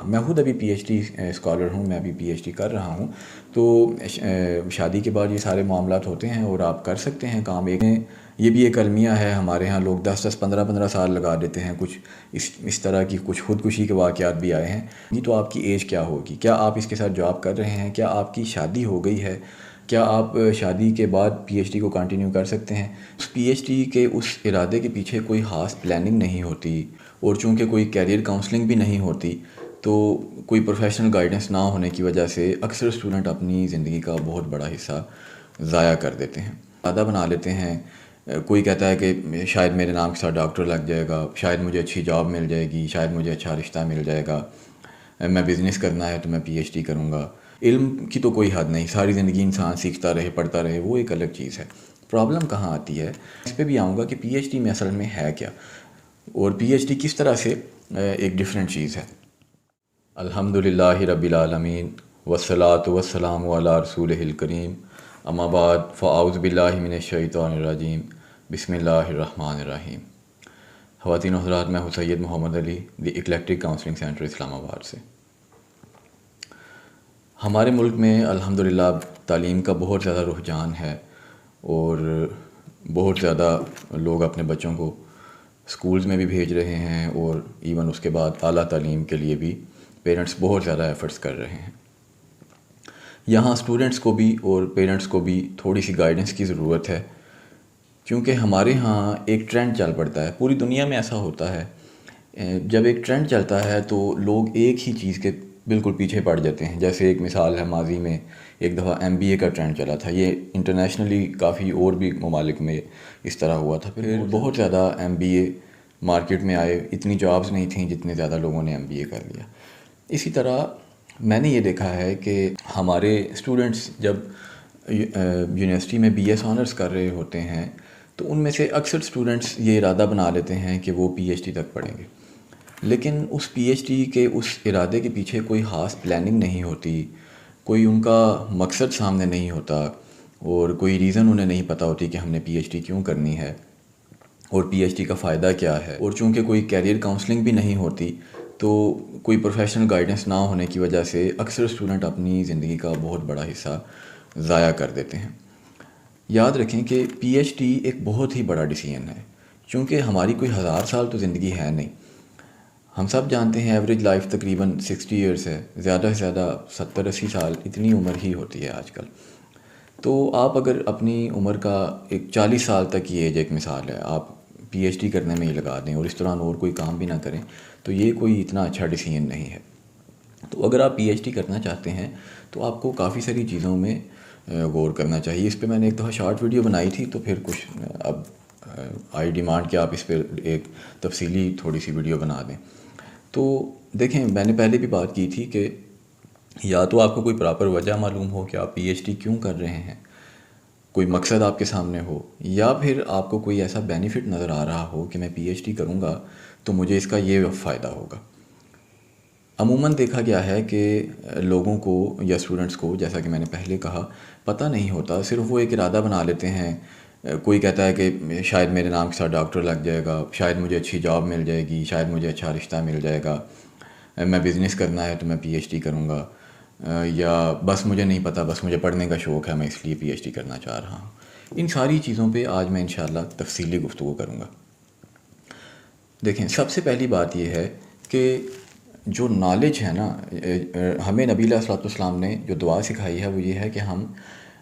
میں خود ابھی پی ایچ ڈی اسکالر ہوں، میں ابھی پی ایچ ڈی کر رہا ہوں. تو شادی کے بعد یہ سارے معاملات ہوتے ہیں اور آپ کر سکتے ہیں کام. یہ بھی ایک المیہ ہے، ہمارے ہاں لوگ 10 15 سال لگا دیتے ہیں. کچھ اس طرح کی کچھ خودکشی کے واقعات بھی آئے ہیں. تو آپ کی ایج کیا ہوگی؟ کیا آپ اس کے ساتھ جاب کر رہے ہیں؟ کیا آپ کی شادی ہو گئی ہے؟ کیا آپ شادی کے بعد پی ایچ ڈی کو کنٹینیو کر سکتے ہیں؟ اس پی ایچ ڈی کے اس ارادے کے پیچھے کوئی خاص پلاننگ نہیں ہوتی، اور چونکہ کوئی کیریئر کاؤنسلنگ بھی نہیں ہوتی، تو کوئی پروفیشنل گائیڈنس نہ ہونے کی وجہ سے اکثر اسٹوڈنٹ اپنی زندگی کا بہت بڑا حصہ ضائع کر دیتے ہیں. ارادہ بنا لیتے ہیں. کوئی کہتا ہے کہ شاید میرے نام کے ساتھ ڈاکٹر لگ جائے گا، شاید مجھے اچھی جاب مل جائے گی، شاید مجھے اچھا رشتہ مل جائے گا، میں بزنس کرنا ہے تو میں پی ایچ ڈی کروں گا. علم کی تو کوئی حد نہیں، ساری زندگی انسان سیکھتا رہے، پڑھتا رہے، وہ ایک الگ چیز ہے. پرابلم کہاں آتی ہے؟ اس پہ بھی آؤں گا کہ پی ایچ ڈی میں اصل میں ہے کیا، اور پی ایچ ڈی کس طرح سے ایک ڈیفرنٹ چیز ہے. الحمد للہ رب العالمین والصلاۃ والسلام علی رسولہ الکریم، اما بعد فاعوذ باللہ من الشیطان الرجیم، بسم اللہ الرحمن الرحیم. خواتین و حضرات، میں ہوں سید محمد علی، دی ایکلیکٹک کاؤنسلنگ سینٹر اسلام آباد سے. ہمارے ملک میں الحمدللہ تعلیم کا بہت زیادہ رجحان ہے، اور بہت زیادہ لوگ اپنے بچوں کو اسکولز میں بھی بھیج رہے ہیں، اور ایون اس کے بعد اعلیٰ تعلیم کے لیے بھی پیرنٹس بہت زیادہ ایفرٹس کر رہے ہیں. یہاں اسٹوڈنٹس کو بھی اور پیرنٹس کو بھی تھوڑی سی گائیڈنس کی ضرورت ہے، کیونکہ ہمارے ہاں ایک ٹرینڈ چل پڑتا ہے. پوری دنیا میں ایسا ہوتا ہے، جب ایک ٹرینڈ چلتا ہے تو لوگ ایک ہی چیز کے بالکل پیچھے پڑ جاتے ہیں. جیسے ایک مثال ہے، ماضی میں ایک دفعہ ایم بی اے کا ٹرینڈ چلا تھا. یہ انٹرنیشنلی کافی اور بھی ممالک میں اس طرح ہوا تھا. پھر بہت زیادہ ایم بی اے مارکیٹ میں آئے، اتنی جابز نہیں تھیں جتنے زیادہ لوگوں نے ایم بی اے کر لیا. اسی طرح میں نے یہ دیکھا ہے کہ ہمارے اسٹوڈنٹس جب یونیورسٹی میں بی ایس آنرس کر رہے ہوتے ہیں تو ان میں سے اکثر اسٹوڈنٹس یہ ارادہ بنا لیتے ہیں کہ وہ پی ایچ ڈی تک پڑھیں گے، لیکن اس پی ایچ ڈی کے اس ارادے کے پیچھے کوئی خاص پلاننگ نہیں ہوتی، کوئی ان کا مقصد سامنے نہیں ہوتا، اور کوئی ریزن انہیں نہیں پتہ ہوتی کہ ہم نے پی ایچ ڈی کیوں کرنی ہے اور پی ایچ ڈی کا فائدہ کیا ہے. اور چونکہ کوئی کیریئر کاؤنسلنگ بھی نہیں ہوتی، تو کوئی پروفیشنل گائیڈنس نہ ہونے کی وجہ سے اکثر اسٹوڈنٹ اپنی زندگی کا بہت بڑا حصہ ضائع کر دیتے ہیں. یاد رکھیں کہ پی ایچ ڈی ایک بہت ہی بڑا ڈیسیژن ہے، چونکہ ہماری کوئی 1000 سال تو زندگی ہے نہیں. ہم سب جانتے ہیں ایوریج لائف تقریباً 60 ایئرس ہے، زیادہ سے زیادہ 70 80 سال، اتنی عمر ہی ہوتی ہے آج کل. تو آپ اگر اپنی عمر کا ایک 40 سال تک کی ایج ایک مثال ہے، آپ پی ایچ ڈی کرنے میں ہی لگا دیں اور اس دوران اور کوئی کام بھی نہ کریں، تو یہ کوئی اتنا اچھا ڈیسیژن نہیں ہے. تو اگر آپ پی ایچ ڈی کرنا چاہتے ہیں تو آپ کو کافی ساری چیزوں میں غور کرنا چاہیے. اس پہ میں نے ایک دفعہ شارٹ ویڈیو بنائی تھی، تو پھر کچھ اب آئی ڈیمانڈ کہ آپ اس پہ ایک تفصیلی تھوڑی سی ویڈیو بنا دیں. تو دیکھیں، میں نے پہلے بھی بات کی تھی کہ یا تو آپ کو کوئی پراپر وجہ معلوم ہو کہ آپ پی ایچ ڈی کیوں کر رہے ہیں، کوئی مقصد آپ کے سامنے ہو، یا پھر آپ کو کوئی ایسا بینیفٹ نظر آ رہا ہو کہ میں پی ایچ ڈی کروں گا تو مجھے اس کا یہ فائدہ ہوگا. عموماً دیکھا گیا ہے کہ لوگوں کو یا اسٹوڈنٹس کو، جیسا کہ میں نے پہلے کہا، پتہ نہیں ہوتا. صرف وہ ایک ارادہ بنا لیتے ہیں. کوئی کہتا ہے کہ شاید میرے نام کے ساتھ ڈاکٹر لگ جائے گا، شاید مجھے اچھی جاب مل جائے گی، شاید مجھے اچھا رشتہ مل جائے گا، میں بزنس کرنا ہے تو میں پی ایچ ڈی کروں گا، یا بس مجھے نہیں پتہ، بس مجھے پڑھنے کا شوق ہے، میں اس لیے پی ایچ ڈی کرنا چاہ رہا ہوں. ان ساری چیزوں پہ آج میں انشاءاللہ تفصیلی گفتگو کروں گا. دیکھیں، سب سے پہلی بات یہ ہے کہ جو نالج ہے نا، ہمیں نبی علیہ الصلوۃ والسلام نے جو دعا سکھائی ہے وہ یہ ہے کہ ہم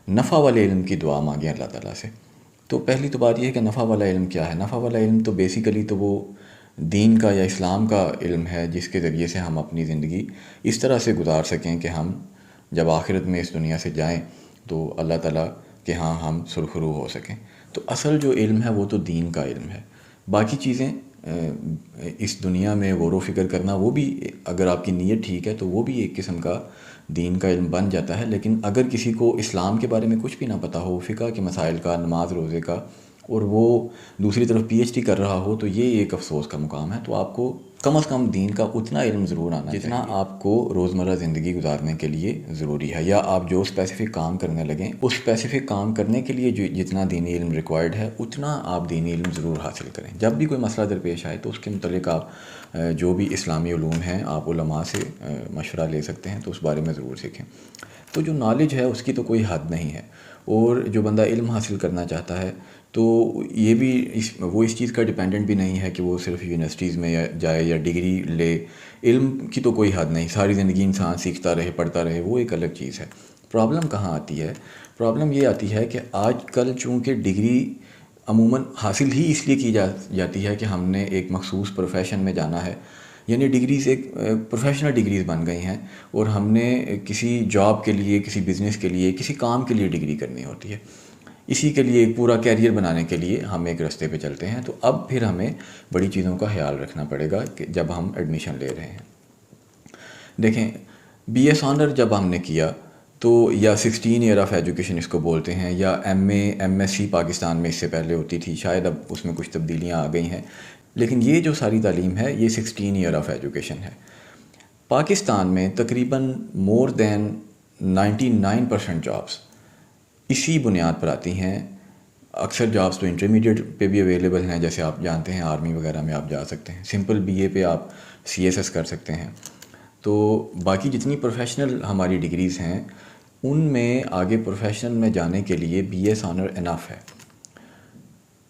نفع والے علم کی دعا مانگیں اللہ تعالیٰ سے. تو پہلی تو بات یہ ہے کہ نفع والا علم کیا ہے. نفع والا علم تو بیسیکلی تو وہ دین کا یا اسلام کا علم ہے، جس کے ذریعے سے ہم اپنی زندگی اس طرح سے گزار سکیں کہ ہم جب آخرت میں اس دنیا سے جائیں تو اللہ تعالیٰ کے ہاں ہم سرخرو ہو سکیں. تو اصل جو علم ہے وہ تو دین کا علم ہے. باقی چیزیں اس دنیا میں غور و فکر کرنا، وہ بھی اگر آپ کی نیت ٹھیک ہے تو وہ بھی ایک قسم کا دین کا علم بن جاتا ہے. لیکن اگر کسی کو اسلام کے بارے میں کچھ بھی نہ پتہ ہو، فقہ کے مسائل کا، نماز روزے کا، اور وہ دوسری طرف پی ایچ ڈی کر رہا ہو، تو یہ ایک افسوس کا مقام ہے۔ تو آپ کو کم از کم دین کا اتنا علم ضرور آنا جتنا آپ کو روزمرہ زندگی گزارنے کے لیے ضروری ہے، یا آپ جو اسپیسیفک کام کرنے لگیں اس اسپیسیفک کام کرنے کے لیے جتنا دینی علم ریکوائرڈ ہے اتنا آپ دینی علم ضرور حاصل کریں۔ جب بھی کوئی مسئلہ درپیش آئے تو اس کے متعلق آپ جو بھی اسلامی علوم ہیں آپ علماء سے مشورہ لے سکتے ہیں، تو اس بارے میں ضرور سیکھیں۔ تو جو نالج ہے اس کی تو کوئی حد نہیں ہے، اور جو بندہ علم حاصل کرنا چاہتا ہے تو یہ بھی وہ اس چیز کا ڈیپینڈنٹ بھی نہیں ہے کہ وہ صرف یونیورسٹیز میں جائے یا ڈگری لے۔ علم کی تو کوئی حد نہیں، ساری زندگی انسان سیکھتا رہے، پڑھتا رہے، وہ ایک الگ چیز ہے۔ پرابلم کہاں آتی ہے؟ پرابلم یہ آتی ہے کہ آج کل چونکہ ڈگری عموماً حاصل ہی اس لیے کی جاتی ہے کہ ہم نے ایک مخصوص پروفیشن میں جانا ہے، یعنی ڈگریز ایک پروفیشنل ڈگریز بن گئی ہیں، اور ہم نے کسی جاب کے لیے، کسی بزنس کے لیے، کسی کام کے لیے ڈگری کرنی ہوتی ہے۔ اسی کے لیے ایک پورا کیریئر بنانے کے لیے ہم ایک راستے پہ چلتے ہیں۔ تو اب پھر ہمیں بڑی چیزوں کا خیال رکھنا پڑے گا کہ جب ہم ایڈمیشن لے رہے ہیں۔ دیکھیں، بی ایس آنر جب ہم نے کیا تو، یا 16 ایئر آف ایجوکیشن اس کو بولتے ہیں، یا ایم ایس سی پاکستان میں اس سے پہلے ہوتی تھی، شاید اب اس میں کچھ تبدیلیاں آ گئی ہیں، لیکن یہ جو ساری تعلیم ہے یہ 16 ایئر آف ایجوکیشن ہے۔ پاکستان میں تقریباً مور دین 99% جابس اسی بنیاد پر آتی ہیں۔ اکثر جابس تو انٹرمیڈیٹ پہ بھی اویلیبل ہیں، جیسے آپ جانتے ہیں آرمی وغیرہ میں آپ جا سکتے ہیں، سمپل بی اے پہ آپ سی ایس ایس کر سکتے ہیں۔ تو باقی جتنی پروفیشنل ہماری ڈگریز ہیں ان میں آگے پروفیشنل میں جانے کے لیے بی ایس آنر انف ہے۔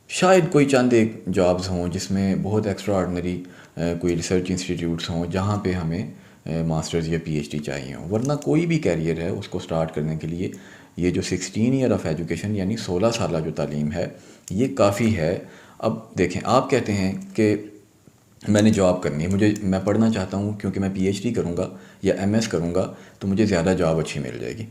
شاید کوئی چند ایک جابز ہوں جس میں بہت ایکسٹرا آرڈنری کوئی ریسرچ انسٹیٹیوٹس ہوں جہاں پہ ہمیں ماسٹرز یا پی ایچ ڈی چاہیے ہوں، ورنہ کوئی بھی کیریئر ہے اس کو سٹارٹ کرنے کے لیے یہ جو 16 ایئر آف ایجوکیشن یعنی 16 سالہ جو تعلیم ہے یہ کافی ہے۔ اب دیکھیں، آپ کہتے ہیں کہ میں نے جاب کرنی ہے، میں پڑھنا چاہتا ہوں کیونکہ میں پی ایچ ڈی کروں گا یا ایم ایس کروں گا تو مجھے زیادہ جاب اچھی مل جائے گی۔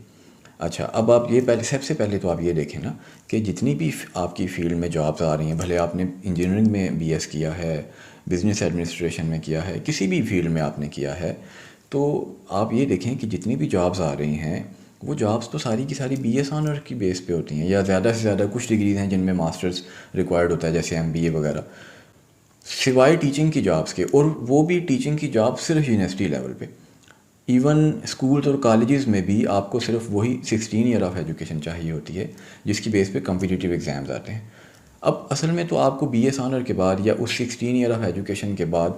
اچھا، اب آپ یہ سب سے پہلے تو آپ یہ دیکھیں نا کہ جتنی بھی آپ کی فیلڈ میں جابز آ رہی ہیں، بھلے آپ نے انجینئرنگ میں بی ایس کیا ہے، بزنس ایڈمنسٹریشن میں کیا ہے، کسی بھی فیلڈ میں آپ نے کیا ہے، تو آپ یہ دیکھیں کہ جتنی بھی جابز آ رہی ہیں وہ جابز تو ساری کی ساری بی ایس آنر کی بیس پہ ہوتی ہیں، یا زیادہ سے زیادہ کچھ ڈگریز ہیں جن میں ماسٹرز ریکوائرڈ ہوتا ہے جیسے ایم بی اے وغیرہ، سوائے ٹیچنگ کی جابس کے، اور وہ بھی ٹیچنگ کی جاب صرف یونیورسٹی لیول پہ۔ ایون اسکولز اور کالجز میں بھی آپ کو صرف وہی 16 ایئر آف ایجوکیشن چاہیے ہوتی ہے جس کی بیس پہ کمپیٹیٹیو ایگزامز آتے ہیں۔ اب اصل میں تو آپ کو بی ایس آنر کے بعد یا اس 16 ایئر آف ایجوکیشن کے بعد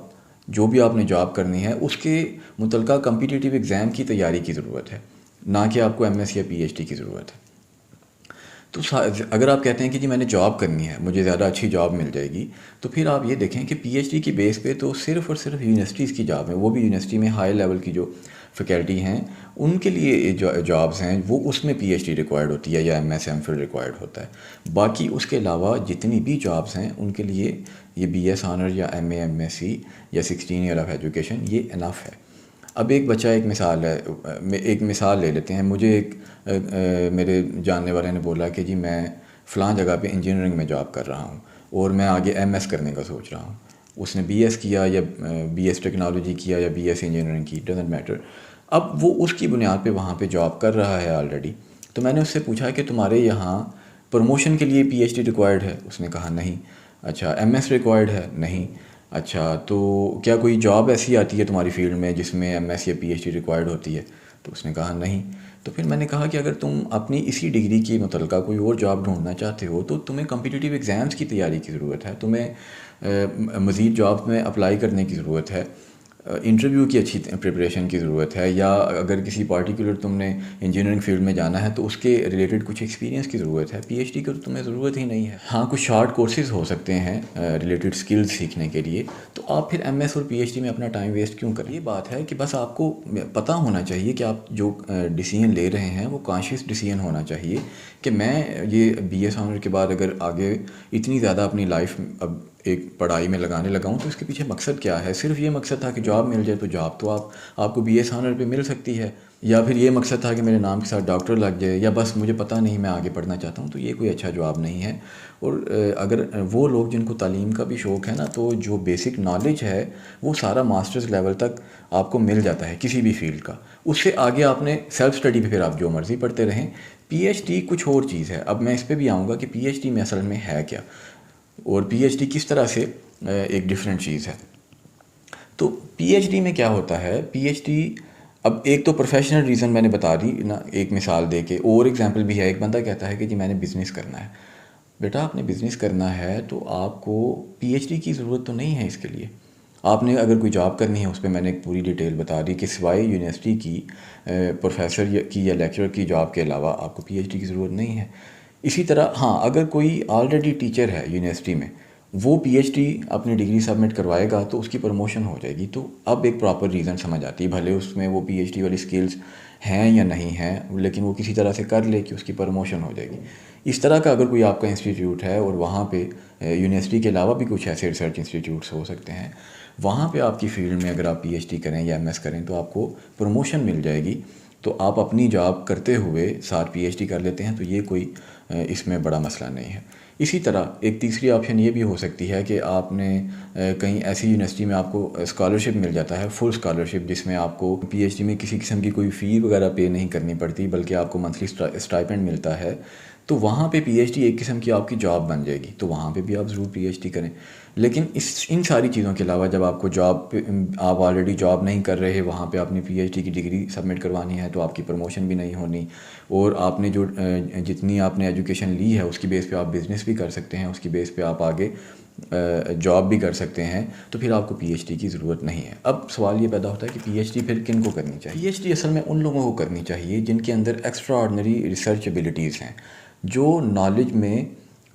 جو بھی آپ نے جاب کرنی ہے اس کے متعلقہ کمپیٹیٹیو ایگزام کی تیاری کی ضرورت ہے، نہ کہ آپ کو ایم ایس یا پی ایچ ڈی کی ضرورت ہے۔ تو اگر آپ کہتے ہیں کہ جی میں نے جاب کرنی ہے، مجھے زیادہ اچھی جاب مل جائے گی، تو پھر آپ یہ دیکھیں کہ پی ایچ ڈی کی بیس پہ تو صرف اور صرف یونیورسٹیز کی جاب ہیں، وہ بھی یونیورسٹی میں ہائی لیول کی جو فیکلٹی ہیں ان کے لیے جو جابس ہیں وہ اس میں پی ایچ ڈی ریکوائرڈ ہوتی ہے یا M S M Phil required ہوتا ہے۔ باقی اس کے علاوہ جتنی بھی جابس ہیں ان کے لیے یہ بی ایس آنر یا M A M S C یا 16 ایئر آف ایجوکیشن یہ انف ہے۔ اب ایک بچہ ایک مثال لے لیتے ہیں۔ مجھے ایک میرے جاننے والے نے بولا کہ جی میں فلاں جگہ پہ انجینئرنگ میں جاب کر رہا ہوں اور میں آگے ایم ایس کرنے کا سوچ رہا ہوں۔ اس نے بی ایس کیا یا بی ایس ٹیکنالوجی کیا یا بی ایس انجینئرنگ کی، ڈزنٹ میٹر۔ اب وہ اس کی بنیاد پہ وہاں پہ جاب کر رہا ہے آلریڈی۔ تو میں نے اس سے پوچھا کہ تمہارے یہاں پروموشن کے لیے پی ایچ ڈی ریکوائرڈ ہے؟ اس نے کہا نہیں۔ اچھا، ایم ایس ریکوائرڈ ہے؟ نہیں۔ اچھا، تو کیا کوئی جاب ایسی آتی ہے تمہاری فیلڈ میں جس میں ایم ایس یا پی ایچ ڈی ریکوائرڈ ہوتی ہے؟ تو اس نے کہا نہیں۔ تو پھر میں نے کہا کہ اگر تم اپنی اسی ڈگری کی متعلقہ کوئی اور جاب ڈھونڈنا چاہتے ہو تو تمہیں کمپیٹیٹیو ایگزامس کی تیاری کی ضرورت ہے، تمہیں مزید جاب میں اپلائی کرنے کی ضرورت ہے، انٹرویو کی اچھی پریپریشن کی ضرورت ہے، یا اگر کسی پارٹیکولر تم نے انجینئرنگ فیلڈ میں جانا ہے تو اس کے ریلیٹڈ کچھ ایکسپیرینس کی ضرورت ہے۔ پی ایچ ڈی کی تو تمہیں ضرورت ہی نہیں ہے۔ ہاں، کچھ شارٹ کورسز ہو سکتے ہیں ریلیٹڈ سکلز سیکھنے کے لیے، تو آپ پھر ایم ایس اور پی ایچ ڈی میں اپنا ٹائم ویسٹ کیوں کریں؟ یہ بات ہے کہ بس آپ کو پتہ ہونا چاہیے کہ آپ جو ڈیسیژن لے رہے ہیں وہ کانشیس ڈیسیژن ہونا چاہیے کہ میں یہ بی ایس آنر کے بعد اگر آگے اتنی زیادہ اپنی لائف اب ایک پڑھائی میں لگانے لگا ہوں تو اس کے پیچھے مقصد کیا ہے؟ صرف یہ مقصد تھا کہ جاب مل جائے، تو جاب تو آپ کو بی ایس آنر پہ مل سکتی ہے، یا پھر یہ مقصد تھا کہ میرے نام کے ساتھ ڈاکٹر لگ جائے، یا بس مجھے پتہ نہیں میں آگے پڑھنا چاہتا ہوں، تو یہ کوئی اچھا جواب نہیں ہے۔ اور اگر وہ لوگ جن کو تعلیم کا بھی شوق ہے نا، تو جو بیسک نالج ہے وہ سارا ماسٹرز لیول تک آپ کو مل جاتا ہے کسی بھی فیلڈ کا، اس سے آگے آپ نے سیلف اسٹڈی پہ پھر آپ جو مرضی پڑھتے رہیں۔ پی ایچ ڈی کچھ اور چیز ہے، اب میں اس پہ بھی آؤں گا کہ پی ایچ ڈی میں اصل میں ہے کیا، اور پی ایچ ڈی کس طرح سے ایک ڈیفرنٹ چیز ہے۔ تو پی ایچ ڈی میں کیا ہوتا ہے؟ پی ایچ ڈی، اب ایک تو پروفیشنل ریزن میں نے بتا دی نا، ایک مثال دے کے، اور ایگزامپل بھی ہے۔ ایک بندہ کہتا ہے کہ جی میں نے بزنس کرنا ہے۔ بیٹا آپ نے بزنس کرنا ہے تو آپ کو پی ایچ ڈی کی ضرورت تو نہیں ہے اس کے لیے۔ آپ نے اگر کوئی جاب کرنی ہے، اس پہ میں نے ایک پوری ڈیٹیل بتا دی کہ سوائے یونیورسٹی کی پروفیسر کی یا لیکچرر کی جاب کے علاوہ آپ کو پی ایچ ڈی کی ضرورت نہیں ہے۔ اسی طرح ہاں، اگر کوئی آلریڈی ٹیچر ہے یونیورسٹی میں، وہ پی ایچ ڈی اپنی ڈگری سبمٹ کروائے گا تو اس کی پروموشن ہو جائے گی۔ تو اب ایک پراپر ریزن سمجھ آتی ہے، بھلے اس میں وہ پی ایچ ڈی والی سکلز ہیں یا نہیں ہیں، لیکن وہ کسی طرح سے کر لے کہ اس کی پروموشن ہو جائے گی۔ اس طرح کا اگر کوئی آپ کا انسٹیٹیوٹ ہے، اور وہاں پہ یونیورسٹی کے علاوہ بھی کچھ ایسے ریسرچ انسٹیٹیوٹس ہو سکتے ہیں، وہاں پہ آپ کی فیلڈ میں اگر آپ پی ایچ ڈی کریں یا ایم ایس کریں تو آپ کو پروموشن مل جائے گی۔ تو آپ اپنی جاب کرتے ہوئے ساتھ پی ایچ ڈی کر لیتے ہیں، تو یہ کوئی اس میں بڑا مسئلہ نہیں ہے۔ اسی طرح ایک تیسری آپشن یہ بھی ہو سکتی ہے کہ آپ نے کہیں ایسی یونیورسٹی میں آپ کو اسکالرشپ مل جاتا ہے، فل اسکالرشپ، جس میں آپ کو پی ایچ ڈی میں کسی قسم کی کوئی فی وغیرہ پے نہیں کرنی پڑتی، بلکہ آپ کو منتھلی اسٹائپینڈ ملتا ہے۔ تو وہاں پہ پی ایچ ڈی ایک قسم کی آپ کی جاب بن جائے گی، تو وہاں پہ بھی آپ ضرور پی ایچ ڈی کریں۔ لیکن ان ساری چیزوں کے علاوہ جب آپ کو جاب پہ، آپ آلریڈی جاب نہیں کر رہے، وہاں پہ آپ نے پی ایچ ڈی کی ڈگری سبمٹ کروانی ہے، تو آپ کی پروموشن بھی نہیں ہونی، اور آپ نے جو جتنی آپ نے ایجوکیشن لی ہے اس کی بیس پہ آپ بزنس بھی کر سکتے ہیں، اس کی بیس پہ آپ آگے جاب بھی کر سکتے ہیں، تو پھر آپ کو پی ایچ ڈی کی ضرورت نہیں ہے۔ اب سوال یہ پیدا ہوتا ہے کہ پی ایچ ڈی پھر کن کو کرنی چاہیے؟ پی ایچ ڈی اصل میں ان لوگوں کو کرنی چاہیے جن کے اندر ایکسٹرا آرڈنری ریسرچ ایبلٹیز ہیں، جو نالج میں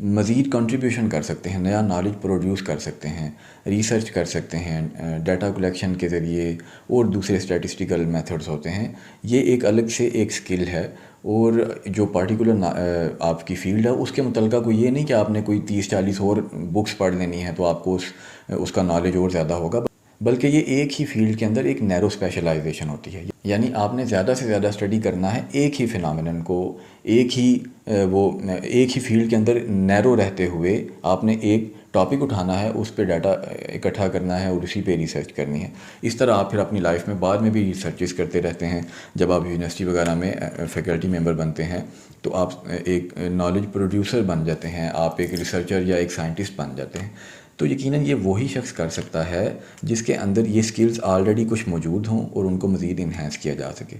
مزید کنٹریبیوشن کر سکتے ہیں، نیا نالج پروڈیوس کر سکتے ہیں، ریسرچ کر سکتے ہیں ڈیٹا کلیکشن کے ذریعے، اور دوسرے اسٹیٹسٹیکل میتھڈز ہوتے ہیں۔ یہ ایک الگ سے ایک سکل ہے، اور جو پارٹیکولر آپ کی فیلڈ ہے اس کے متعلقہ کوئی یہ نہیں کہ آپ نے کوئی 30-40 اور بکس پڑھ لینی ہے تو آپ کو اس کا نالج اور زیادہ ہوگا، بلکہ یہ ایک ہی فیلڈ کے اندر ایک نیرو اسپیشلائزیشن ہوتی ہے۔ یعنی آپ نے زیادہ سے زیادہ اسٹڈی کرنا ہے ایک ہی فینامنن کو، ایک ہی فیلڈ کے اندر نیرو رہتے ہوئے آپ نے ایک ٹاپک اٹھانا ہے، اس پہ ڈیٹا اکٹھا کرنا ہے اور اسی پہ ریسرچ کرنی ہے۔ اس طرح آپ پھر اپنی لائف میں بعد میں بھی ریسرچز کرتے رہتے ہیں۔ جب آپ یونیورسٹی وغیرہ میں فیکلٹی ممبر بنتے ہیں تو آپ ایک نالج پروڈیوسر بن جاتے ہیں، آپ ایک ریسرچر یا ایک سائنٹسٹ بن جاتے ہیں۔ تو یقیناً یہ وہی شخص کر سکتا ہے جس کے اندر یہ سکلز آلریڈی کچھ موجود ہوں اور ان کو مزید انہینس کیا جا سکے۔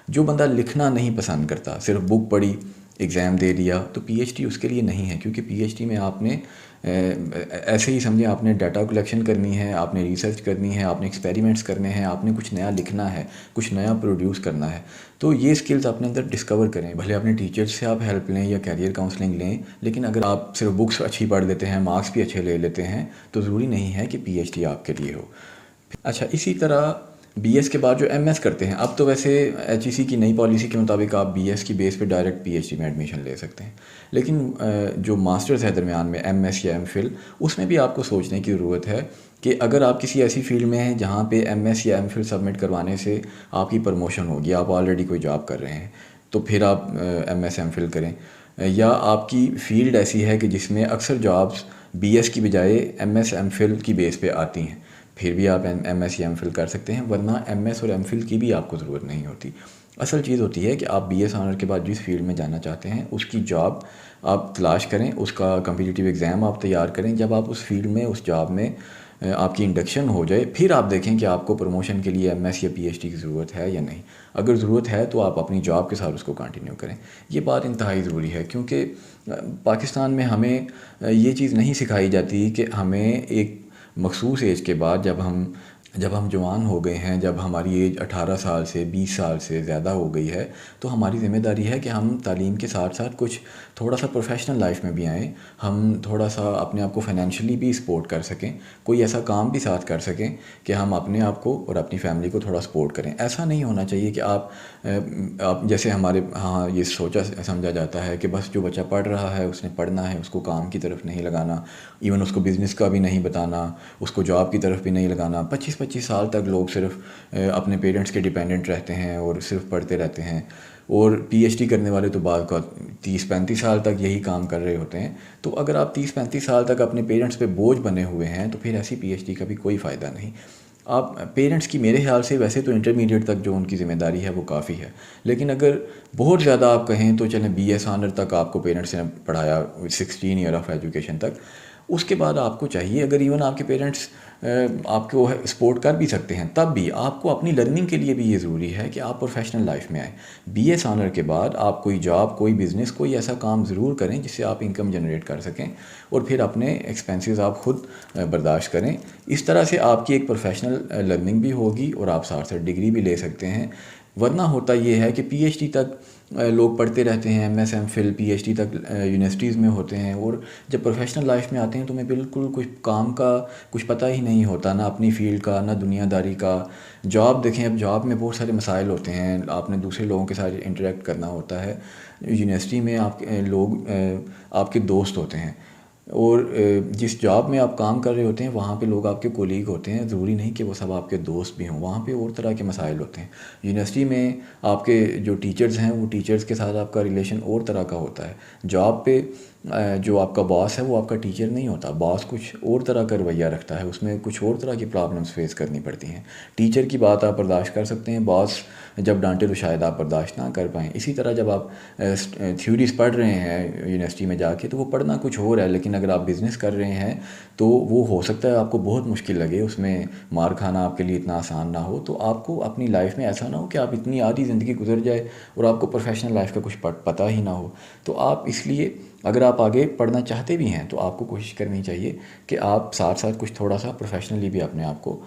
جو بندہ لکھنا نہیں پسند کرتا، صرف بک پڑھی، ایگزام دے دیا، تو پی ایچ ڈی اس کے لیے نہیں ہے، کیونکہ پی ایچ ڈی میں آپ نے ایسے ہی سمجھیں، آپ نے ڈیٹا کلیکشن کرنی ہے، آپ نے ریسرچ کرنی ہے، آپ نے ایکسپیریمنٹس کرنے ہیں، آپ نے کچھ نیا لکھنا ہے، کچھ نیا پروڈیوس کرنا ہے۔ تو یہ سکلز اپنے اندر ڈسکور کریں، بھلے اپنے ٹیچرز سے آپ ہیلپ لیں یا کیریئر کاؤنسلنگ لیں، لیکن اگر آپ صرف بکس اچھی پڑھ لیتے ہیں، مارکس بھی اچھے لے لیتے ہیں، تو ضروری نہیں ہے کہ پی ایچ ڈی آپ کے لیے ہو۔ اچھا، اسی طرح بی ایس کے بعد جو ایم ایس کرتے ہیں، اب تو ویسے ایچ ای سی کی نئی پالیسی کے مطابق آپ بی ایس کی بیس پہ ڈائریکٹ پی ایچ ڈی میں ایڈمیشن لے سکتے ہیں، لیکن جو ماسٹرز ہے درمیان میں، ایم ایس یا ایم فل، اس میں بھی آپ کو سوچنے کی ضرورت ہے کہ اگر آپ کسی ایسی فیلڈ میں ہیں جہاں پہ ایم ایس یا ایم فل سبمٹ کروانے سے آپ کی پروموشن ہوگی، آپ آلریڈی کوئی جاب کر رہے ہیں، تو پھر آپ ایم ایس ایم فل کریں۔ یا آپ کی فیلڈ ایسی ہے کہ جس میں اکثر جابس بی ایس کی بجائے ایم ایس ایم فل کی بیس پہ آتی ہیں، پھر بھی آپ ایم ایس یا ایم فل کر سکتے ہیں، ورنہ ایم ایس اور ایم فل کی بھی آپ کو ضرورت نہیں ہوتی۔ اصل چیز ہوتی ہے کہ آپ بی ایس آنر کے بعد جس فیلڈ میں جانا چاہتے ہیں اس کی جاب آپ تلاش کریں، اس کا کمپیٹیٹیو ایگزام آپ تیار کریں۔ جب آپ اس فیلڈ میں، اس جاب میں آپ کی انڈکشن ہو جائے، پھر آپ دیکھیں کہ آپ کو پروموشن کے لیے ایم ایس یا پی ایچ ڈی کی ضرورت ہے یا نہیں۔ اگر ضرورت ہے تو آپ اپنی جاب کے ساتھ اس کو کنٹینیو کریں۔ یہ بات انتہائی ضروری ہے، کیونکہ پاکستان میں ہمیں یہ چیز نہیں سکھائی جاتی کہ ہمیں ایک مخصوص ایج کے بعد، جب ہم جب ہم جوان ہو گئے ہیں، جب ہماری ایج 18 سال سے 20 سال سے زیادہ ہو گئی ہے، تو ہماری ذمہ داری ہے کہ ہم تعلیم کے ساتھ ساتھ کچھ تھوڑا سا پروفیشنل لائف میں بھی آئیں، ہم تھوڑا سا اپنے آپ کو فائنینشلی بھی سپورٹ کر سکیں، کوئی ایسا کام بھی ساتھ کر سکیں کہ ہم اپنے آپ کو اور اپنی فیملی کو تھوڑا سپورٹ کریں۔ ایسا نہیں ہونا چاہیے کہ آپ جیسے ہمارے ہاں یہ سوچا سمجھا جاتا ہے کہ بس جو بچہ پڑھ رہا ہے اس نے پڑھنا ہے، اس کو کام کی طرف نہیں لگانا، ایون اس کو بزنس کا بھی نہیں بتانا، اس کو جاب کی طرف بھی نہیں لگانا۔ 25 سال تک لوگ صرف اپنے پیرنٹس کے ڈیپینڈنٹ رہتے ہیں اور صرف پڑھتے رہتے ہیں، اور پی ایچ ڈی کرنے والے تو بعض کا 30-35 سال تک یہی کام کر رہے ہوتے ہیں۔ تو اگر آپ 30-35 سال تک اپنے پیرنٹس پہ بوجھ بنے ہوئے ہیں تو پھر ایسی پی ایچ ڈی کا بھی کوئی فائدہ نہیں۔ آپ پیرنٹس کی میرے خیال سے ویسے تو انٹرمیڈیٹ تک جو ان کی ذمہ داری ہے وہ کافی ہے، لیکن اگر بہت زیادہ آپ کہیں تو چلیں بی ایس آنر تک آپ کو پیرنٹس نے پڑھایا 16 ایئر آف ایجوکیشن تک، اس کے بعد آپ کو چاہیے، اگر ایون آپ کے پیرنٹس آپ کو سپورٹ کر بھی سکتے ہیں، تب بھی آپ کو اپنی لرننگ کے لیے بھی یہ ضروری ہے کہ آپ پروفیشنل لائف میں آئیں۔ بی ایس آنر کے بعد آپ کوئی جاب، کوئی بزنس، کوئی ایسا کام ضرور کریں جس سے آپ انکم جنریٹ کر سکیں، اور پھر اپنے ایکسپینسز آپ خود برداشت کریں۔ اس طرح سے آپ کی ایک پروفیشنل لرننگ بھی ہوگی اور آپ ساتھ ساتھ ڈگری بھی لے سکتے ہیں۔ ورنہ ہوتا یہ ہے کہ پی ایچ ڈی تک لوگ پڑھتے رہتے ہیں، M S M Phil P H D تک یونیورسٹیز میں ہوتے ہیں، اور جب پروفیشنل لائف میں آتے ہیں تو میں بالکل کچھ کام کا کچھ پتہ ہی نہیں ہوتا، نہ اپنی فیلڈ کا، نہ دنیا داری کا۔ جاب دیکھیں، اب جاب میں بہت سارے مسائل ہوتے ہیں، آپ نے دوسرے لوگوں کے ساتھ انٹریکٹ کرنا ہوتا ہے۔ یونیورسٹی میں آپ کے لوگ آپ کے دوست ہوتے ہیں، اور جس جاب میں آپ کام کر رہے ہوتے ہیں وہاں پہ لوگ آپ کے کولیگ ہوتے ہیں، ضروری نہیں کہ وہ سب آپ کے دوست بھی ہوں، وہاں پہ اور طرح کے مسائل ہوتے ہیں۔ یونیورسٹی میں آپ کے جو ٹیچرز ہیں وہ ٹیچرز کے ساتھ آپ کا ریلیشن اور طرح کا ہوتا ہے۔ جاب پہ جو آپ کا باس ہے وہ آپ کا ٹیچر نہیں ہوتا، باس کچھ اور طرح کا رویہ رکھتا ہے، اس میں کچھ اور طرح کی پرابلمس فیس کرنی پڑتی ہیں۔ ٹیچر کی بات آپ برداشت کر سکتے ہیں، باس جب ڈانٹے تو شاید آپ برداشت نہ کر پائیں۔ اسی طرح جب آپ تھیوریز پڑھ رہے ہیں یونیورسٹی میں جا کے تو وہ پڑھنا کچھ اور ہے، لیکن اگر آپ بزنس کر رہے ہیں تو وہ ہو سکتا ہے آپ کو بہت مشکل لگے، اس میں مار کھانا آپ کے لیے اتنا آسان نہ ہو۔ تو آپ کو اپنی لائف میں ایسا نہ ہو کہ آپ اتنی آدھی زندگی گزر جائے اور آپ کو پروفیشنل لائف کا کچھ پتہ ہی نہ ہو۔ تو آپ اس لیے اگر آپ آگے پڑھنا چاہتے بھی ہیں تو آپ کو کوشش کرنی چاہیے کہ آپ ساتھ ساتھ کچھ تھوڑا سا پروفیشنلی بھی اپنے آپ کو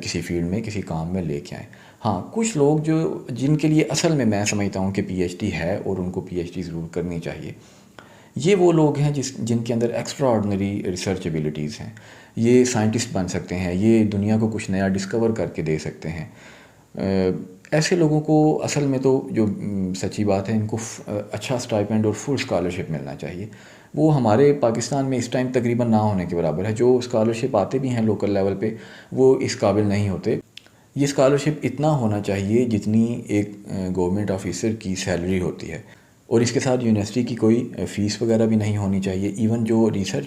کسی فیلڈ میں، کسی کام میں لے کے آئیں۔ ہاں، کچھ لوگ جن کے لیے اصل میں سمجھتا ہوں کہ پی ایچ ڈی ہے اور ان کو پی ایچ ڈی ضرور کرنی چاہیے، یہ وہ لوگ ہیں جن کے اندر ایکسٹرا آرڈنری ریسرچ ایبیلٹیز ہیں۔ یہ سائنٹسٹ بن سکتے ہیں، یہ دنیا کو کچھ نیا ڈسکور کر کے دے سکتے ہیں۔ ایسے لوگوں کو اصل میں تو جو سچی بات ہے، ان کو اچھا اسٹائپینڈ اور فل اسکالرشپ ملنا چاہیے۔ وہ ہمارے پاکستان میں اس ٹائم تقریباً نہ ہونے کے برابر ہے۔ جو اسکالرشپ آتے بھی ہیں لوکل لیول پہ وہ اس قابل نہیں ہوتے۔ یہ اسکالرشپ اتنا ہونا چاہیے جتنی ایک گورنمنٹ آفیسر کی سیلری ہوتی ہے، اور اس کے ساتھ یونیورسٹی کی کوئی فیس وغیرہ بھی نہیں ہونی چاہیے۔ ایون جو ریسرچ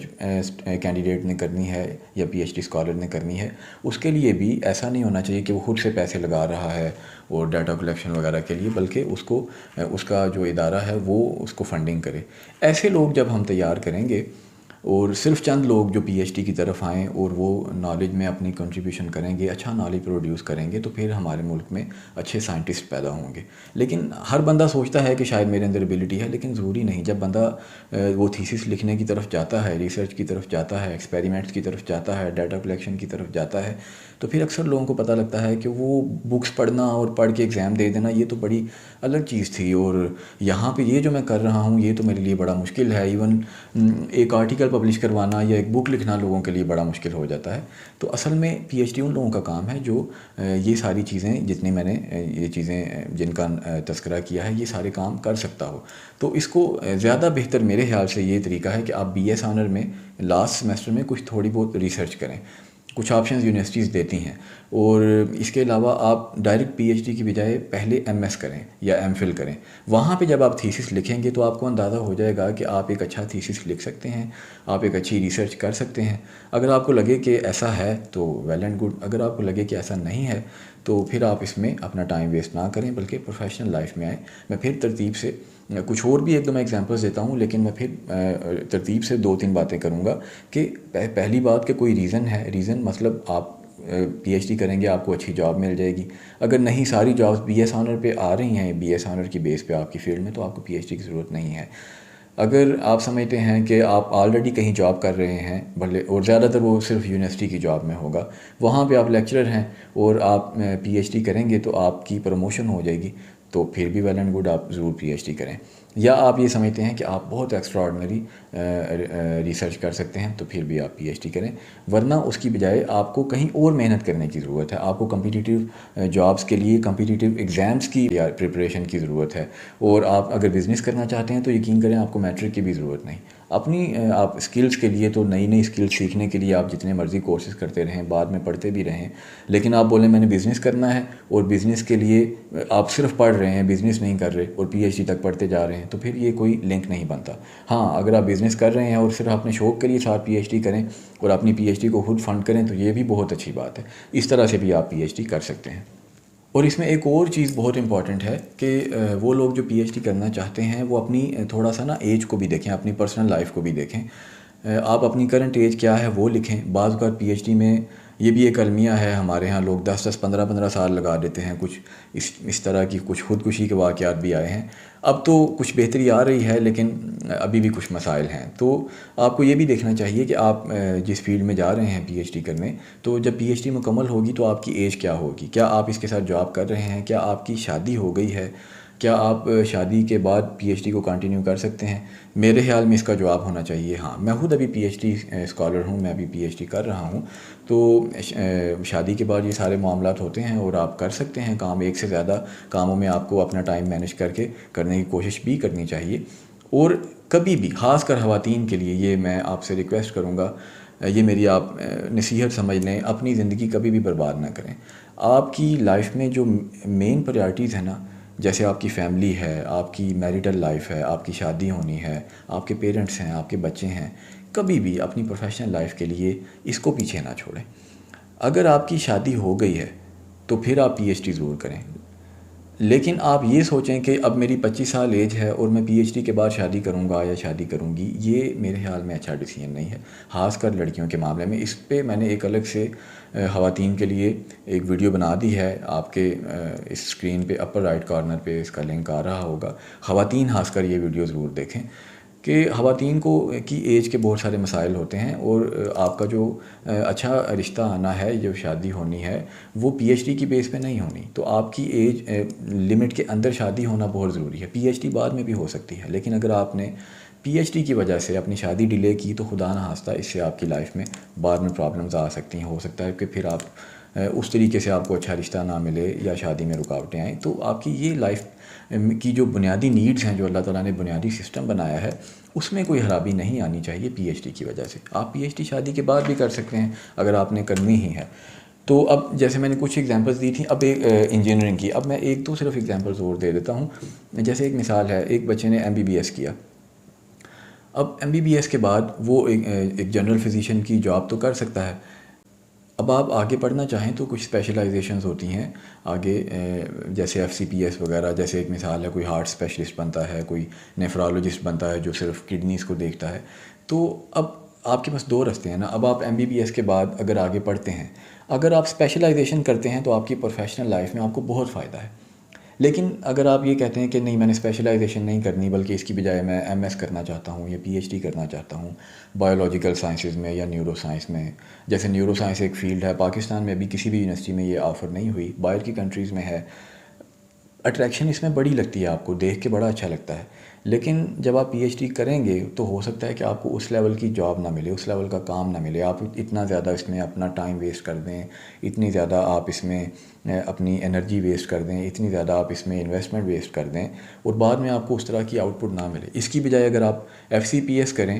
کینڈیڈیٹ نے کرنی ہے یا پی ایچ ڈی اسکالر نے کرنی ہے، اس کے لیے بھی ایسا نہیں ہونا چاہیے کہ وہ خود سے پیسے لگا رہا ہے اور ڈیٹا کلیکشن وغیرہ کے لیے، بلکہ اس کا جو ادارہ ہے وہ اس کو فنڈنگ کرے۔ ایسے لوگ جب ہم تیار کریں گے اور صرف چند لوگ جو پی ایچ ڈی کی طرف آئیں اور وہ نالج میں اپنی کنٹریبیوشن کریں گے، اچھا نالج پروڈیوس کریں گے، تو پھر ہمارے ملک میں اچھے سائنٹسٹ پیدا ہوں گے۔ لیکن ہر بندہ سوچتا ہے کہ شاید میرے اندر ایبلٹی ہے، لیکن ضروری نہیں۔ جب بندہ وہ تھیسس لکھنے کی طرف جاتا ہے، ریسرچ کی طرف جاتا ہے، ایکسپیریمنٹس کی طرف جاتا ہے، ڈیٹا کلیکشن کی طرف جاتا ہے، تو پھر اکثر لوگوں کو پتہ لگتا ہے کہ وہ بکس پڑھنا اور پڑھ کے ایگزام دے دینا یہ تو بڑی الگ چیز تھی، اور یہاں پہ یہ جو میں کر رہا ہوں یہ تو میرے لیے بڑا مشکل ہے۔ ایون ایک آرٹیکل پبلش کروانا یا ایک بک لکھنا لوگوں کے لیے بڑا مشکل ہو جاتا ہے۔ تو اصل میں پی ایچ ڈی ان لوگوں کا کام ہے جو یہ ساری چیزیں، جتنی میں نے یہ چیزیں جن کا تذکرہ کیا ہے، یہ سارے کام کر سکتا ہو۔ تو اس کو زیادہ بہتر میرے خیال سے یہ طریقہ ہے کہ آپ بی ایس آنر میں لاسٹ سیمسٹر میں کچھ تھوڑی بہت ریسرچ کریں۔ کچھ آپشنز یونیورسٹیز دیتی ہیں، اور اس کے علاوہ آپ ڈائریکٹ پی ایچ ڈی کی بجائے پہلے ایم ایس کریں یا ایم فل کریں۔ وہاں پہ جب آپ تھیسس لکھیں گے تو آپ کو اندازہ ہو جائے گا کہ آپ ایک اچھا تھیسس لکھ سکتے ہیں، آپ ایک اچھی ریسرچ کر سکتے ہیں۔ اگر آپ کو لگے کہ ایسا ہے تو ویل اینڈ گڈ، اگر آپ کو لگے کہ ایسا نہیں ہے تو پھر آپ اس میں اپنا ٹائم ویسٹ نہ کریں، بلکہ پروفیشنل لائف میں آئیں۔ میں پھر ترتیب سے کچھ اور بھی ایک دو میں ایگزامپلس دیتا ہوں، لیکن میں پھر ترتیب سے 2-3 باتیں کروں گا کہ پہلی بات کہ کوئی ریزن ہے، ریزن مطلب آپ پی ایچ ڈی کریں گے آپ کو اچھی جاب مل جائے گی۔ اگر نہیں، ساری جابس بی ایس آنر پہ آ رہی ہیں، بی ایس آنر کی بیس پہ آپ کی فیلڈ میں، تو آپ کو پی ایچ ڈی کی ضرورت نہیں ہے۔ اگر آپ سمجھتے ہیں کہ آپ آلریڈی کہیں جاب کر رہے ہیں بھلے، اور زیادہ تر وہ صرف یونیورسٹی کی جاب میں ہوگا، وہاں پہ آپ لیکچرر ہیں اور آپ پی ایچ ڈی کریں گے تو آپ کی پروموشن ہو جائے گی، تو پھر بھی ویل اینڈ گڈ، آپ ضرور پی ایچ ڈی کریں۔ یا آپ یہ سمجھتے ہیں کہ آپ بہت ایکسٹرا آرڈنری ریسرچ کر سکتے ہیں، تو پھر بھی آپ پی ایچ ڈی کریں، ورنہ اس کی بجائے آپ کو کہیں اور محنت کرنے کی ضرورت ہے۔ آپ کو کمپیٹیٹیو جابس کے لیے کمپیٹیٹیو ایگزامس کی پریپریشن کی ضرورت ہے، اور آپ اگر بزنس کرنا چاہتے ہیں تو یقین کریں آپ کو میٹرک کی بھی ضرورت نہیں۔ اپنی آپ اسکلس کے لیے تو نئی اسکلس سیکھنے کے لیے آپ جتنے مرضی کورسز کرتے رہیں، بعد میں پڑھتے بھی رہیں، لیکن آپ بولیں میں نے بزنس کرنا ہے اور بزنس کے لیے آپ صرف پڑھ رہے ہیں، بزنس نہیں کر رہے اور پی ایچ ڈی تک پڑھتے جا رہے ہیں، تو پھر یہ کوئی لنک نہیں بنتا۔ ہاں، اگر آپ بزنس کر رہے ہیں اور صرف اپنے شوق کے لیے ساتھ پی ایچ ڈی کریں اور اپنی پی ایچ ڈی کو خود فنڈ کریں تو یہ بھی بہت اچھی بات ہے، اس طرح سے بھی آپ پی ایچ ڈی کر سکتے ہیں۔ اور اس میں ایک اور چیز بہت امپورٹنٹ ہے کہ وہ لوگ جو پی ایچ ڈی کرنا چاہتے ہیں وہ اپنی تھوڑا سا ایج کو بھی دیکھیں، اپنی پرسنل لائف کو بھی دیکھیں۔ آپ اپنی کرنٹ ایج کیا ہے وہ لکھیں۔ بعض اوقات پی ایچ ڈی میں یہ بھی ایک المیہ ہے، ہمارے ہاں لوگ 10-15 سال لگا دیتے ہیں، کچھ اس طرح کی کچھ خودکشی کے واقعات بھی آئے ہیں۔ اب تو کچھ بہتری آ رہی ہے لیکن ابھی بھی کچھ مسائل ہیں، تو آپ کو یہ بھی دیکھنا چاہیے کہ آپ جس فیلڈ میں جا رہے ہیں پی ایچ ڈی کرنے، تو جب پی ایچ ڈی مکمل ہوگی تو آپ کی ایج کیا ہوگی، کیا آپ اس کے ساتھ جاب کر رہے ہیں، کیا آپ کی شادی ہو گئی ہے، کیا آپ شادی کے بعد پی ایچ ڈی کو کنٹینیو کر سکتے ہیں؟ میرے خیال میں اس کا جواب ہونا چاہیے ہاں۔ میں خود ابھی پی ایچ ڈی اسکالر ہوں، میں ابھی پی ایچ ڈی کر رہا ہوں، تو شادی کے بعد یہ سارے معاملات ہوتے ہیں اور آپ کر سکتے ہیں کام، ایک سے زیادہ کاموں میں آپ کو اپنا ٹائم مینیج کر کے کرنے کی کوشش بھی کرنی چاہیے۔ اور کبھی بھی، خاص کر خواتین کے لیے یہ میں آپ سے ریکویسٹ کروں گا، یہ میری آپ نصیحت سمجھ لیں، اپنی زندگی کبھی بھی برباد نہ کریں۔ آپ کی لائف میں جو مین پریارٹیز ہیں نا، جیسے آپ کی فیملی ہے، آپ کی میریٹل لائف ہے، آپ کی شادی ہونی ہے، آپ کے پیرنٹس ہیں، آپ کے بچے ہیں، کبھی بھی اپنی پروفیشنل لائف کے لیے اس کو پیچھے نہ چھوڑیں۔ اگر آپ کی شادی ہو گئی ہے تو پھر آپ پی ایچ ڈی ضرور کریں، لیکن آپ یہ سوچیں کہ اب میری 25 سال ایج ہے اور میں پی ایچ ڈی کے بعد شادی کروں گا یا شادی کروں گی، یہ میرے خیال میں اچھا ڈیسیجن نہیں ہے، خاص کر لڑکیوں کے معاملے میں۔ اس پہ میں نے ایک الگ سے خواتین کے لیے ایک ویڈیو بنا دی ہے، آپ کے اس اسکرین پہ اپر رائٹ کارنر پہ اس کا لنک آ رہا ہوگا۔ خواتین خاص کر یہ ویڈیو ضرور دیکھیں کہ خواتین کی ایج کے بہت سارے مسائل ہوتے ہیں، اور آپ کا جو اچھا رشتہ آنا ہے، جو شادی ہونی ہے، وہ پی ایچ ڈی کی بیس پہ نہیں ہونی، تو آپ کی ایج لمٹ کے اندر شادی ہونا بہت ضروری ہے۔ پی ایچ ڈی بعد میں بھی ہو سکتی ہے، لیکن اگر آپ نے پی ایچ ڈی کی وجہ سے اپنی شادی ڈیلے کی تو خدا نخواستہ اس سے آپ کی لائف میں بعد میں پرابلمز آ سکتی ہیں، ہو سکتا ہے کہ پھر آپ اس طریقے سے آپ کو اچھا رشتہ نہ ملے یا شادی میں رکاوٹیں آئیں، تو آپ کی یہ لائف کی جو بنیادی نیڈز ہیں، جو اللہ تعالیٰ نے بنیادی سسٹم بنایا ہے، اس میں کوئی خرابی نہیں آنی چاہیے پی ایچ ڈی کی وجہ سے۔ آپ پی ایچ ڈی شادی کے بعد بھی کر سکتے ہیں اگر آپ نے کرنی ہی ہے۔ تو اب جیسے میں نے کچھ ایگزامپلس دی تھیں، اب ایک انجینئرنگ کی، اب میں ایک تو صرف ایگزامپلس اور دے دیتا ہوں۔ جیسے ایک مثال ہے، ایک بچے نے ایم بی بی ایس کیا، اب ایم بی بی ایس کے بعد وہ ایک جنرل فزیشین کی جاب تو کر سکتا ہے۔ اب آپ آگے پڑھنا چاہیں تو کچھ اسپیشلائزیشنز ہوتی ہیں آگے، جیسے ایف سی پی ایس وغیرہ، جیسے ایک مثال ہے کوئی ہارٹ اسپیشلسٹ بنتا ہے، کوئی نیفرالوجسٹ بنتا ہے جو صرف کڈنیز کو دیکھتا ہے۔ تو اب آپ کے پاس دو راستے ہیں نا، اب آپ ایم بی بی ایس کے بعد اگر آگے پڑھتے ہیں، اگر آپ اسپیشلائزیشن کرتے ہیں تو آپ کی پروفیشنل لائف میں آپ کو بہت فائدہ ہے۔ لیکن اگر آپ یہ کہتے ہیں کہ نہیں، میں نے اسپیشلائزیشن نہیں کرنی بلکہ اس کی بجائے میں ایم ایس کرنا چاہتا ہوں یا پی ایچ ڈی کرنا چاہتا ہوں بایولوجیکل سائنسز میں یا نیورو سائنس میں، جیسے نیورو سائنس ایک فیلڈ ہے، پاکستان میں ابھی کسی بھی یونیورسٹی میں یہ آفر نہیں ہوئی، باہر کی کنٹریز میں ہے، اٹریکشن اس میں بڑی لگتی ہے، آپ کو دیکھ کے بڑا اچھا لگتا ہے، لیکن جب آپ پی ایچ ڈی کریں گے تو ہو سکتا ہے کہ آپ کو اس لیول کی جاب نہ ملے، اس لیول کا کام نہ ملے، آپ اتنا زیادہ اس میں اپنا ٹائم ویسٹ کر دیں، اتنی زیادہ آپ اس میں اپنی انرجی ویسٹ کر دیں، اتنی زیادہ آپ اس میں انویسٹمنٹ ویسٹ کر دیں اور بعد میں آپ کو اس طرح کی آؤٹ پٹ نہ ملے۔ اس کی بجائے اگر آپ ایف سی پی ایس کریں،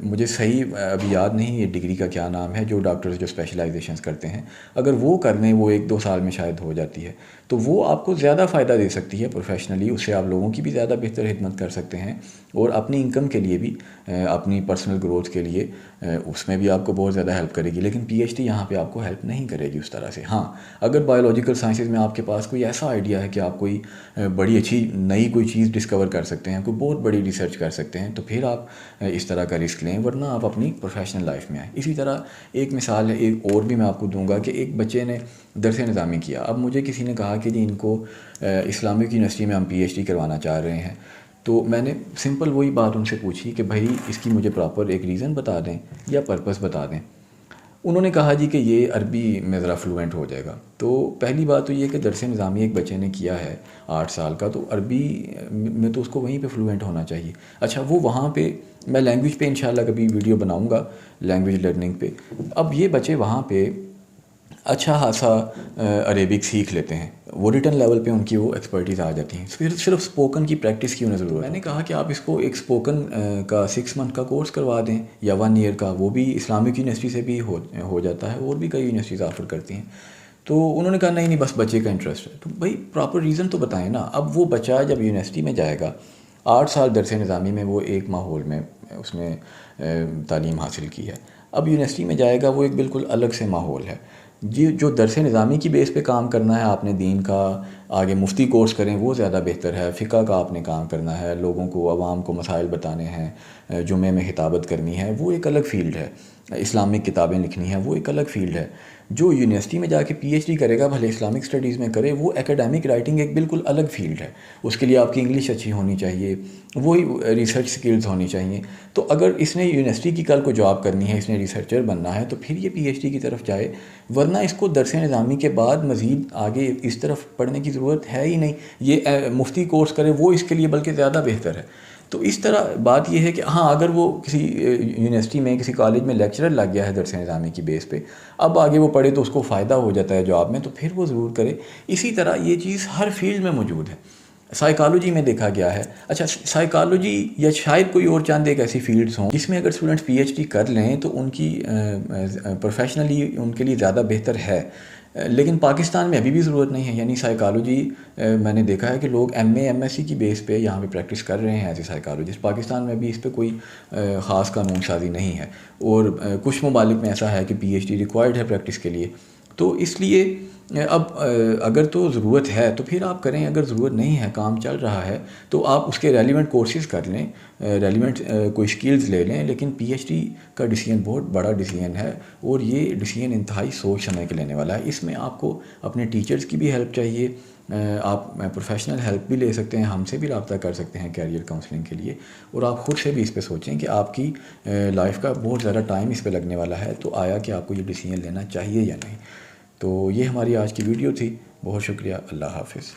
مجھے صحیح ابھی یاد نہیں یہ ڈگری کا کیا نام ہے، جو ڈاکٹرز جو اسپیشلائزیشنز کرتے ہیں، اگر وہ کر لیں، وہ 1-2 سال میں شاید ہو جاتی ہے، تو وہ آپ کو زیادہ فائدہ دے سکتی ہے پروفیشنلی، اس سے آپ لوگوں کی بھی زیادہ بہتر خدمت کر سکتے ہیں اور اپنی انکم کے لیے بھی، اپنی پرسنل گروتھ کے لیے اس میں بھی آپ کو بہت زیادہ ہیلپ کرے گی۔ لیکن پی ایچ ڈی یہاں پہ آپ کو ہیلپ نہیں کرے گی اس طرح سے۔ ہاں، اگر بایولوجیکل سائنسز میں آپ کے پاس کوئی ایسا آئیڈیا ہے کہ آپ کوئی بڑی اچھی نئی کوئی چیز ڈسکور کر سکتے ہیں، کوئی بہت بڑی ریسرچ کر سکتے ہیں، تو پھر آپ اس طرح کا رسک لیں، ورنہ آپ اپنی پروفیشنل لائف میں آئیں۔ اسی طرح ایک مثال ہے، ایک اور بھی میں آپ کو دوں گا کہ ایک بچے نے درس نظامی کیا، اب مجھے کسی نے کہا کہ جی ان کو اسلامک یونیورسٹی میں ہم پی ایچ ڈی کروانا چاہ رہے ہیں، تو میں نے سمپل وہی بات ان سے پوچھی کہ بھائی اس کی مجھے پراپر ایک ریزن بتا دیں یا پرپس بتا دیں. انہوں نے کہا جی کہ یہ عربی میں ذرا فلوئنٹ ہو جائے گا. تو پہلی بات تو یہ کہ درس نظامی ایک بچے نے کیا ہے 8 سال کا, تو عربی میں تو اس کو وہیں پہ فلوئنٹ ہونا چاہیے. اچھا وہ وہاں پہ میں لینگویج پہ انشاءاللہ کبھی ویڈیو بناؤں گا, لینگویج لرننگ پہ. اب یہ بچے وہاں پہ اچھا خاصا عربک سیکھ لیتے ہیں, وہ ریٹن لیول پہ ان کی وہ ایکسپرٹیز آ جاتی ہیں. پھر صرف اسپوکن کی پریکٹس کی انہیں ضرورت ہے. میں نے کہا کہ آپ اس کو ایک اسپوکن کا 6 منتھ کا کورس کروا دیں یا 1 ایئر کا, وہ بھی اسلامک یونیورسٹی سے بھی ہو جاتا ہے, اور بھی کئی یونیورسٹیز آفر کرتی ہیں. تو انہوں نے کہا نہیں بس بچے کا انٹرسٹ ہے. تو بھائی پراپر ریزن تو بتائیں نا. اب وہ بچہ جب یونیورسٹی میں جائے گا, 8 سال درس نظامی میں وہ ایک ماحول میں اس نے تعلیم حاصل کی ہے, اب یونیورسٹی میں جائے گا وہ ایک بالکل الگ سے ماحول ہے. جی جو درس نظامی کی بیس پہ کام کرنا ہے آپ نے دین کا, آگے مفتی کورس کریں وہ زیادہ بہتر ہے. فقہ کا آپ نے کام کرنا ہے, لوگوں کو عوام کو مسائل بتانے ہیں, جمعے میں خطابت کرنی ہے, وہ ایک الگ فیلڈ ہے. اسلامک کتابیں لکھنی ہیں وہ ایک الگ فیلڈ ہے. جو یونیورسٹی میں جا کے پی ایچ ڈی کرے گا بھلے اسلامک اسٹڈیز میں کرے, وہ ایکیڈیمک رائٹنگ ایک بالکل الگ فیلڈ ہے. اس کے لیے آپ کی انگلش اچھی ہونی چاہیے, وہی ریسرچ سکلز ہونی چاہیے. تو اگر اس نے یونیورسٹی کی کل کو جاب کرنی ہے, اس نے ریسرچر بننا ہے, تو پھر یہ پی ایچ ڈی کی طرف جائے, ورنہ اس کو درس نظامی کے بعد مزید آگے اس طرف پڑھنے کی ضرورت ہے ہی نہیں. یہ مفتی کورس کرے وہ اس کے لیے بلکہ زیادہ بہتر ہے. تو اس طرح بات یہ ہے کہ ہاں اگر وہ کسی یونیورسٹی میں کسی کالج میں لیکچرر لگ گیا ہے درس نظامی کی بیس پہ, اب آگے وہ پڑھے تو اس کو فائدہ ہو جاتا ہے جاب میں, تو پھر وہ ضرور کرے. اسی طرح یہ چیز ہر فیلڈ میں موجود ہے. سائیکالوجی میں دیکھا گیا ہے. اچھا سائیکالوجی یا شاید کوئی اور چند ایک ایسی فیلڈز ہوں جس میں اگر اسٹوڈنٹس پی ایچ ڈی کر لیں تو ان کی پروفیشنلی ان کے لیے زیادہ بہتر ہے, لیکن پاکستان میں ابھی بھی ضرورت نہیں ہے. یعنی سائیکالوجی میں نے دیکھا ہے کہ لوگ M A M S C کی بیس پہ یہاں پہ پریکٹس کر رہے ہیں ایز اے سائیکالوجسٹ. پاکستان میں بھی اس پہ کوئی خاص قانون سازی نہیں ہے, اور کچھ ممالک میں ایسا ہے کہ پی ایچ ڈی ریکوائرڈ ہے پریکٹس کے لیے. تو اس لیے اب اگر تو ضرورت ہے تو پھر آپ کریں, اگر ضرورت نہیں ہے کام چل رہا ہے تو آپ اس کے ریلیونٹ کورسز کر لیں, ریلیونٹ کوئی سکلز لے لیں. لیکن پی ایچ ڈی کا ڈیسیجن بہت بڑا ڈیسیجن ہے, اور یہ ڈیسیجن انتہائی سوچ سمجھ کے لینے والا ہے. اس میں آپ کو اپنے ٹیچرز کی بھی ہیلپ چاہیے, آپ پروفیشنل ہیلپ بھی لے سکتے ہیں, ہم سے بھی رابطہ کر سکتے ہیں کیریئر کاؤنسلنگ کے لیے, اور آپ خود سے بھی اس پہ سوچیں کہ آپ کی لائف کا بہت زیادہ ٹائم اس پہ لگنے والا ہے, تو آیا کہ آپ کو یہ ڈیسیجن لینا چاہیے یا نہیں. تو یہ ہماری آج کی ویڈیو تھی. بہت شکریہ. اللہ حافظ.